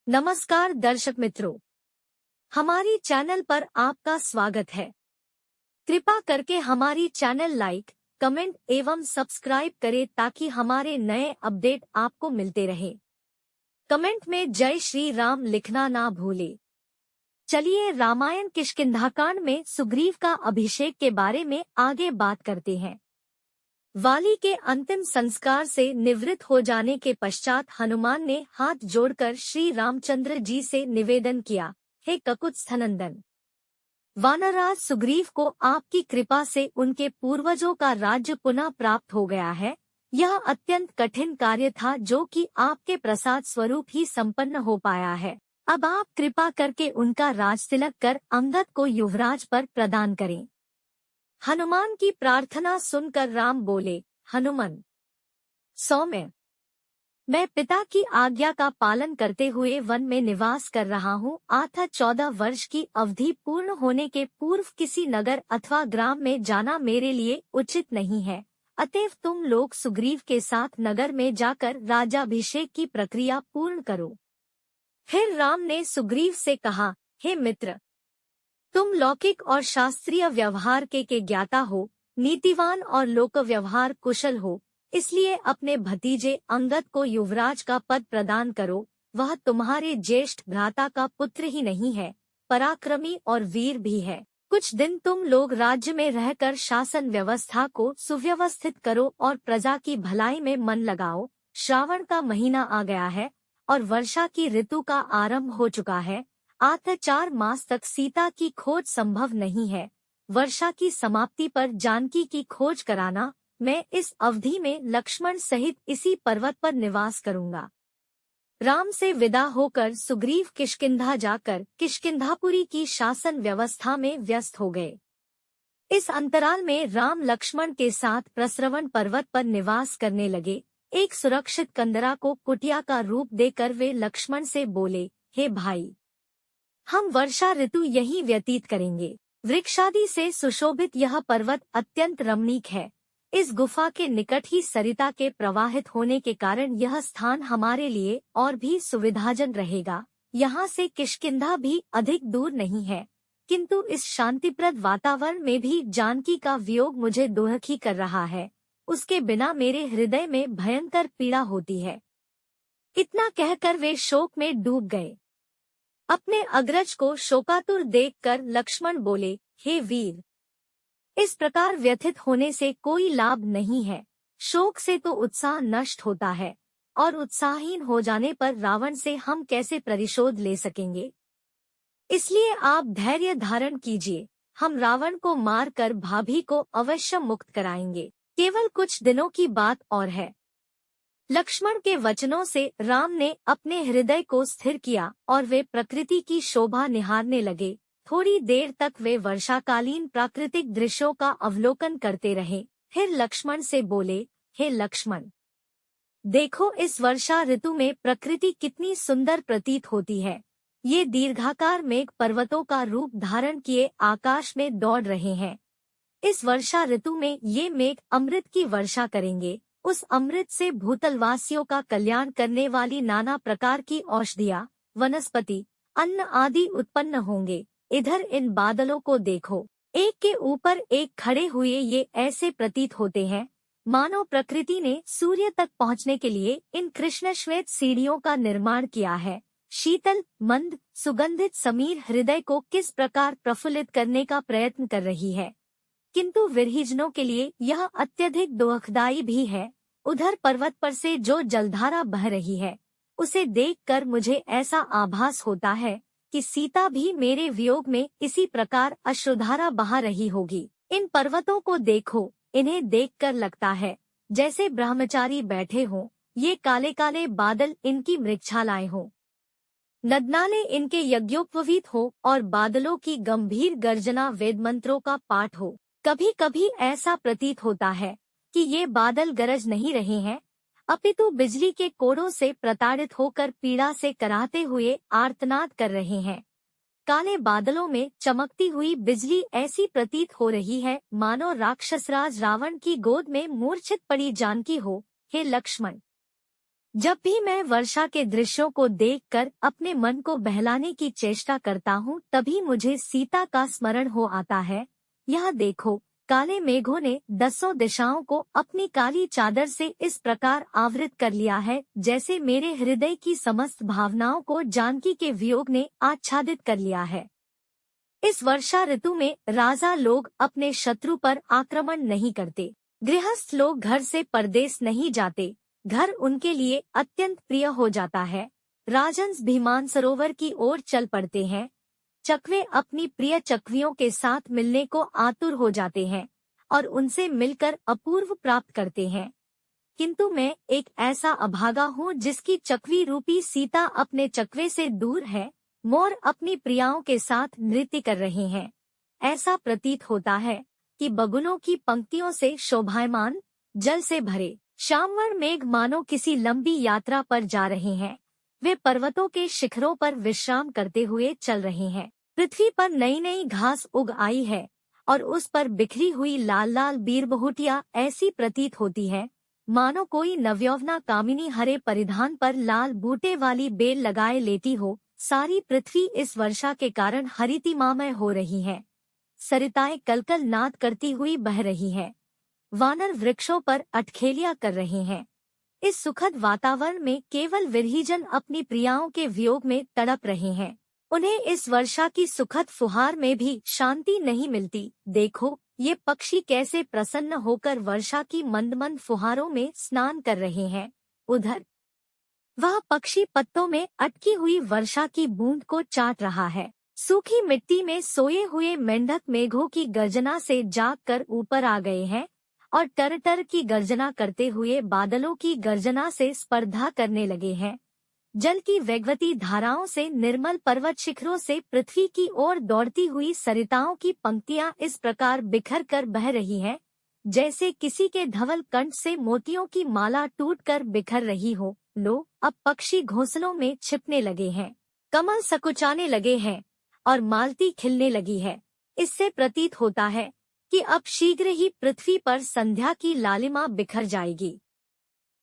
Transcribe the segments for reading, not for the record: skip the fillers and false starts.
नमस्कार दर्शक मित्रों, हमारी चैनल पर आपका स्वागत है। कृपा करके हमारी चैनल लाइक, कमेंट एवं सब्सक्राइब करें ताकि हमारे नए अपडेट आपको मिलते रहे। कमेंट में जय श्री राम लिखना ना भूले। चलिए रामायण किष्किंधाकांड में सुग्रीव का अभिषेक के बारे में आगे बात करते हैं। वाली के अंतिम संस्कार से निवृत्त हो जाने के पश्चात हनुमान ने हाथ जोड़कर श्री रामचंद्र जी से निवेदन किया, हे ककुत्स्थनंदन, वानरराज सुग्रीव को आपकी कृपा से उनके पूर्वजों का राज्य पुनः प्राप्त हो गया है। यह अत्यंत कठिन कार्य था जो कि आपके प्रसाद स्वरूप ही संपन्न हो पाया है। अब आप कृपा करके उनका राजतिलक कर अंगद को युवराज पर प्रदान करें। हनुमान की प्रार्थना सुनकर राम बोले, हनुमान सौम्य, मैं पिता की आज्ञा का पालन करते हुए वन में निवास कर रहा हूँ। 14 वर्ष की अवधि पूर्ण होने के पूर्व किसी नगर अथवा ग्राम में जाना मेरे लिए उचित नहीं है। अतएव तुम लोग सुग्रीव के साथ नगर में जाकर राजाभिषेक की प्रक्रिया पूर्ण करो। फिर राम ने सुग्रीव से कहा, हे मित्र, तुम लौकिक और शास्त्रीय व्यवहार के ज्ञाता हो, नीतिवान और लोक व्यवहार कुशल हो, इसलिए अपने भतीजे अंगद को युवराज का पद प्रदान करो। वह तुम्हारे ज्येष्ठ भ्राता का पुत्र ही नहीं है, पराक्रमी और वीर भी है। कुछ दिन तुम लोग राज्य में रहकर शासन व्यवस्था को सुव्यवस्थित करो और प्रजा की भलाई में मन लगाओ। श्रावण का महीना आ गया है और वर्षा की ऋतु का आरंभ हो चुका है। 4 मास तक सीता की खोज संभव नहीं है। वर्षा की समाप्ति पर जानकी की खोज कराना। मैं इस अवधि में लक्ष्मण सहित इसी पर्वत पर निवास करूंगा। राम से विदा होकर सुग्रीव किष्किंधा जाकर किष्किंधापुरी की शासन व्यवस्था में व्यस्त हो गए। इस अंतराल में राम लक्ष्मण के साथ प्रस्रवण पर्वत पर निवास करने लगे। एक सुरक्षित कंदरा को कुटिया का रूप देकर वे लक्ष्मण से बोले, हे भाई, हम वर्षा ऋतु यहीं व्यतीत करेंगे। वृक्षादि से सुशोभित यह पर्वत अत्यंत रमणीक है। इस गुफा के निकट ही सरिता के प्रवाहित होने के कारण यह स्थान हमारे लिए और भी सुविधाजनक रहेगा। यहाँ से किष्किंधा भी अधिक दूर नहीं है, किंतु इस शांतिप्रद वातावरण में भी जानकी का वियोग मुझे दुखी कर रहा है। उसके बिना मेरे हृदय में भयंकर पीड़ा होती है। इतना कहकर वे शोक में डूब गए। अपने अग्रज को शोकातुर देखकर लक्ष्मण बोले, हे वीर, इस प्रकार व्यथित होने से कोई लाभ नहीं है। शोक से तो उत्साह नष्ट होता है और उत्साहहीन हो जाने पर रावण से हम कैसे प्रतिशोध ले सकेंगे। इसलिए आप धैर्य धारण कीजिए। हम रावण को मारकर भाभी को अवश्य मुक्त कराएंगे। केवल कुछ दिनों की बात और है। लक्ष्मण के वचनों से राम ने अपने हृदय को स्थिर किया और वे प्रकृति की शोभा निहारने लगे। थोड़ी देर तक वे वर्षाकालीन प्राकृतिक दृश्यों का अवलोकन करते रहे। फिर लक्ष्मण से बोले, हे लक्ष्मण, देखो इस वर्षा ऋतु में प्रकृति कितनी सुंदर प्रतीत होती है। ये दीर्घाकार मेघ पर्वतों का रूप धारण किए आकाश में दौड़ रहे हैं। इस वर्षा ऋतु में ये मेघ अमृत की वर्षा करेंगे। उस अमृत से भूतलवासियों का कल्याण करने वाली नाना प्रकार की औषधियाँ, वनस्पति, अन्न आदि उत्पन्न होंगे। इधर इन बादलों को देखो, एक के ऊपर एक खड़े हुए ये ऐसे प्रतीत होते हैं मानो प्रकृति ने सूर्य तक पहुँचने के लिए इन कृष्ण श्वेत सीढ़ियों का निर्माण किया है। शीतल, मंद, सुगंधित समीर हृदय को किस प्रकार प्रफुल्लित करने का प्रयत्न कर रही है, किंतु विरहिजनों के लिए यह अत्यधिक दुखदायी भी है। उधर पर्वत पर से जो जलधारा बह रही है, उसे देखकर मुझे ऐसा आभास होता है कि सीता भी मेरे वियोग में इसी प्रकार अश्रुधारा बहा रही होगी। इन पर्वतों को देखो, इन्हें देखकर लगता है जैसे ब्रह्मचारी बैठे हों। ये काले काले बादल इनकी मृगछालाएं हों, नदनाले इनके यज्ञोपवीत हो और बादलों की गंभीर गर्जना वेद मंत्रों का पाठ हो। कभी कभी ऐसा प्रतीत होता है कि ये बादल गरज नहीं रहे हैं, अपितु बिजली के कोड़ों से प्रताड़ित होकर पीड़ा से कराहते हुए आर्तनाद कर रहे हैं। काले बादलों में चमकती हुई बिजली ऐसी प्रतीत हो रही है मानो राक्षसराज रावण की गोद में मूर्छित पड़ी जानकी हो। हे लक्ष्मण, जब भी मैं वर्षा के दृश्यों को देखकर अपने मन को बहलाने की चेष्टा करता हूँ, तभी मुझे सीता का स्मरण हो आता है। यह देखो, काले मेघों ने 10 दिशाओं को अपनी काली चादर से इस प्रकार आवृत कर लिया है, जैसे मेरे हृदय की समस्त भावनाओं को जानकी के वियोग ने आच्छादित कर लिया है। इस वर्षा ऋतु में राजा लोग अपने शत्रु पर आक्रमण नहीं करते, गृहस्थ लोग घर से परदेश नहीं जाते, घर उनके लिए अत्यंत प्रिय हो जाता है। राजहंस भी मानसरोवर की ओर चल पड़ते हैं। चकवे अपनी प्रिय चकवियों के साथ मिलने को आतुर हो जाते हैं और उनसे मिलकर अपूर्व प्राप्त करते हैं। किंतु मैं एक ऐसा अभागा हूँ जिसकी चकवी रूपी सीता अपने चकवे से दूर है। मोर अपनी प्रियाओं के साथ नृत्य कर रहे हैं। ऐसा प्रतीत होता है कि बगुलों की पंक्तियों से शोभायमान, जल से भरे श्यामवर्ण मेघ मानो किसी लंबी यात्रा पर जा रहे हैं। वे पर्वतों के शिखरों पर विश्राम करते हुए चल रहे हैं। पृथ्वी पर नई नई घास उग आई है और उस पर बिखरी हुई लाल लाल बीरबहुटियां ऐसी प्रतीत होती है मानो कोई नवयौवना कामिनी हरे परिधान पर लाल बूटे वाली बेल लगाए लेटी हो। सारी पृथ्वी इस वर्षा के कारण हरितिमामय हो रही है। सरिताएं कलकल नाद करती हुई बह रही हैं। वानर वृक्षों पर अटखेलियां कर रहे हैं। इस सुखद वातावरण में केवल विरहीजन अपनी प्रियाओं के वियोग में तड़प रहे हैं। उन्हें इस वर्षा की सुखद फुहार में भी शांति नहीं मिलती। देखो, ये पक्षी कैसे प्रसन्न होकर वर्षा की मंद मंद फुहारों में स्नान कर रहे हैं। उधर वह पक्षी पत्तों में अटकी हुई वर्षा की बूंद को चाट रहा है। सूखी मिट्टी में सोए हुए मेंढक मेघों की गर्जना से जाग कर ऊपर आ गए हैं और टर टर की गर्जना करते हुए बादलों की गर्जना से स्पर्धा करने लगे हैं। जल की वेगवती धाराओं से निर्मल पर्वत शिखरों से पृथ्वी की ओर दौड़ती हुई सरिताओं की पंक्तियां इस प्रकार बिखर कर बह रही हैं, जैसे किसी के धवल कंठ से मोतियों की माला टूटकर बिखर रही हो। लो, अब पक्षी घोंसलों में छिपने लगे हैं, कमल सकुचाने लगे हैं और मालती खिलने लगी है। इससे प्रतीत होता है कि अब शीघ्र ही पृथ्वी पर संध्या की लालिमा बिखर जाएगी।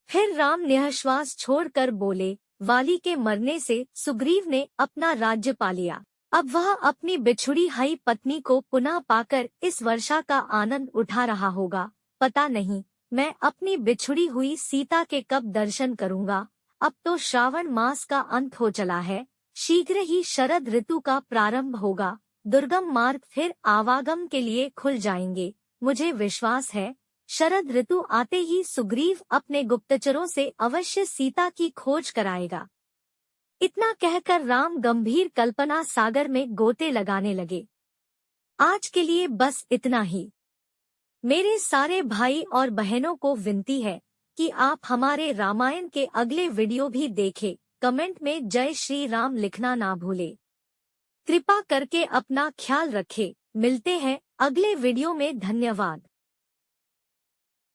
फिर राम निःश्वास छोड़कर बोले, वाली के मरने से सुग्रीव ने अपना राज्य पा लिया। अब वह अपनी बिछुड़ी हुई पत्नी को पुनः पाकर इस वर्षा का आनंद उठा रहा होगा। पता नहीं मैं अपनी बिछुड़ी हुई सीता के कब दर्शन करूंगा। अब तो श्रावण मास का अंत हो चला है, शीघ्र ही शरद ऋतु का प्रारंभ होगा। दुर्गम मार्ग फिर आवागम के लिए खुल जाएंगे। मुझे विश्वास है शरद ऋतु आते ही सुग्रीव अपने गुप्तचरों से अवश्य सीता की खोज कराएगा। इतना कहकर राम गंभीर कल्पना सागर में गोते लगाने लगे। आज के लिए बस इतना ही। मेरे सारे भाई और बहनों को विनती है कि आप हमारे रामायण के अगले वीडियो भी देखें। कमेंट में जय श्री राम लिखना ना भूले। कृपा करके अपना ख्याल रखें। मिलते हैं अगले वीडियो में। धन्यवाद।